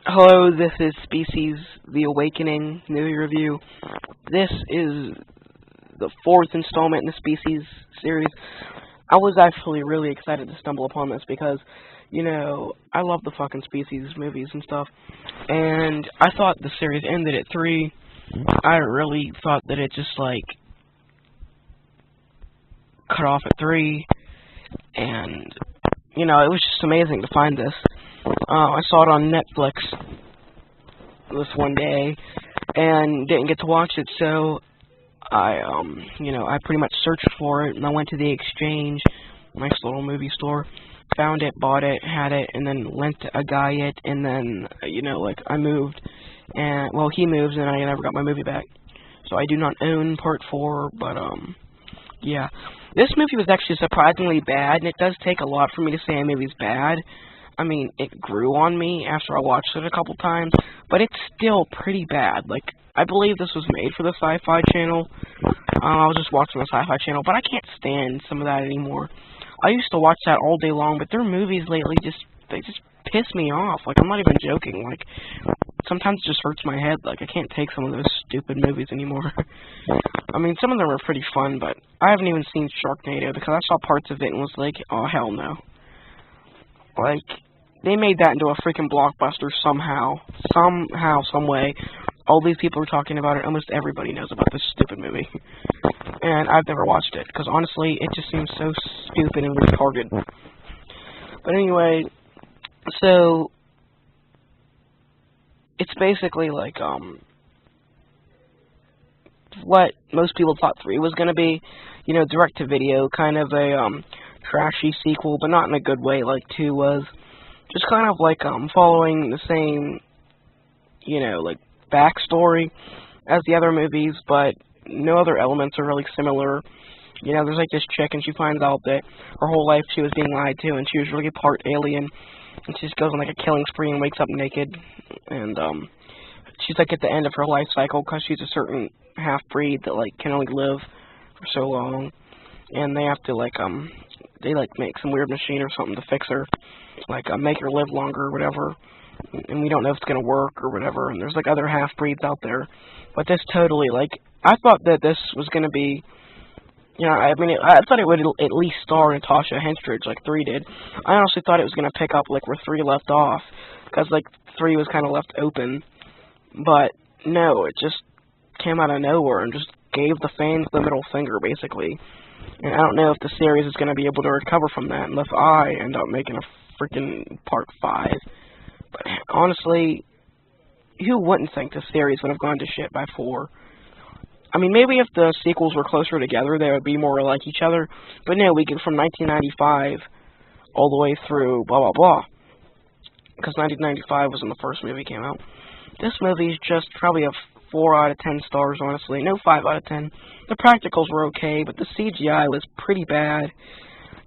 Hello, this is Species The Awakening movie review. This is the fourth installment in the Species series. I was actually really excited to stumble upon this because, I love the fucking Species movies and stuff. And I thought the series ended at 3. I really thought that it just, cut off at 3. And, it was just amazing to find this. I saw it on Netflix this one day and didn't get to watch it, so I pretty much searched for it, and I went to the Exchange, nice little movie store, found it, bought it, had it, and then lent a guy it, and then, I moved, and, well, he moves, and I never got my movie back. So I do not own Part 4, but, yeah. This movie was actually surprisingly bad, and it does take a lot for me to say a movie's bad. I mean, it grew on me after I watched it a couple times, but it's still pretty bad. I believe this was made for the Sci-Fi Channel. I was just watching the Sci-Fi Channel, but I can't stand some of that anymore. I used to watch that all day long, but their movies lately they just piss me off. I'm not even joking. Sometimes it just hurts my head. I can't take some of those stupid movies anymore. I mean, some of them are pretty fun, but I haven't even seen Sharknado because I saw parts of it and was like, oh, hell no. They made that into a freaking blockbuster somehow. Some way. All these people are talking about it. Almost everybody knows about this stupid movie. And I've never watched it, because honestly, it just seems so stupid and retarded. But anyway, so, it's basically what most people thought 3 was going to be. Direct-to-video, kind of a, trashy sequel, but not in a good way like 2 was. Just kind of following the same, backstory as the other movies, but no other elements are really similar. There's this chick, and she finds out that her whole life she was being lied to, and she was really part alien, and she just goes on a killing spree and wakes up naked, and she's at the end of her life cycle because she's a certain half-breed that can only live for so long, and they have to they make some weird machine or something to fix her, make her live longer or whatever, and we don't know if it's gonna work or whatever, and there's other half-breeds out there, but this totally, I thought that this was gonna be, I thought it would at least star Natasha Henstridge like 3 did. I honestly thought it was gonna pick up where 3 left off, because 3 was kind of left open, but no, it just came out of nowhere and just gave the fans the middle finger, basically. And I don't know if the series is going to be able to recover from that unless I end up making a freaking Part 5. But honestly, who wouldn't think the series would have gone to shit by 4? I mean, maybe if the sequels were closer together, they would be more like each other. But no, we get from 1995 all the way through blah, blah, blah. Because 1995 was when the first movie came out. This movie is just probably a 4 out of 10 stars, honestly. No 5 out of 10. The practicals were okay, but the CGI was pretty bad,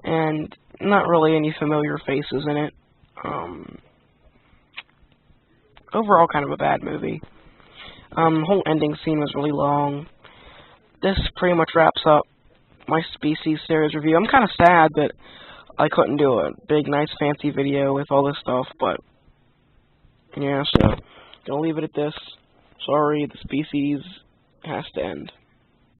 and not really any familiar faces in it. Overall, kind of a bad movie. The whole ending scene was really long. This pretty much wraps up my Species series review. I'm kind of sad that I couldn't do a big, nice, fancy video with all this stuff, but yeah, so gonna leave it at this. Sorry, the Species has to end.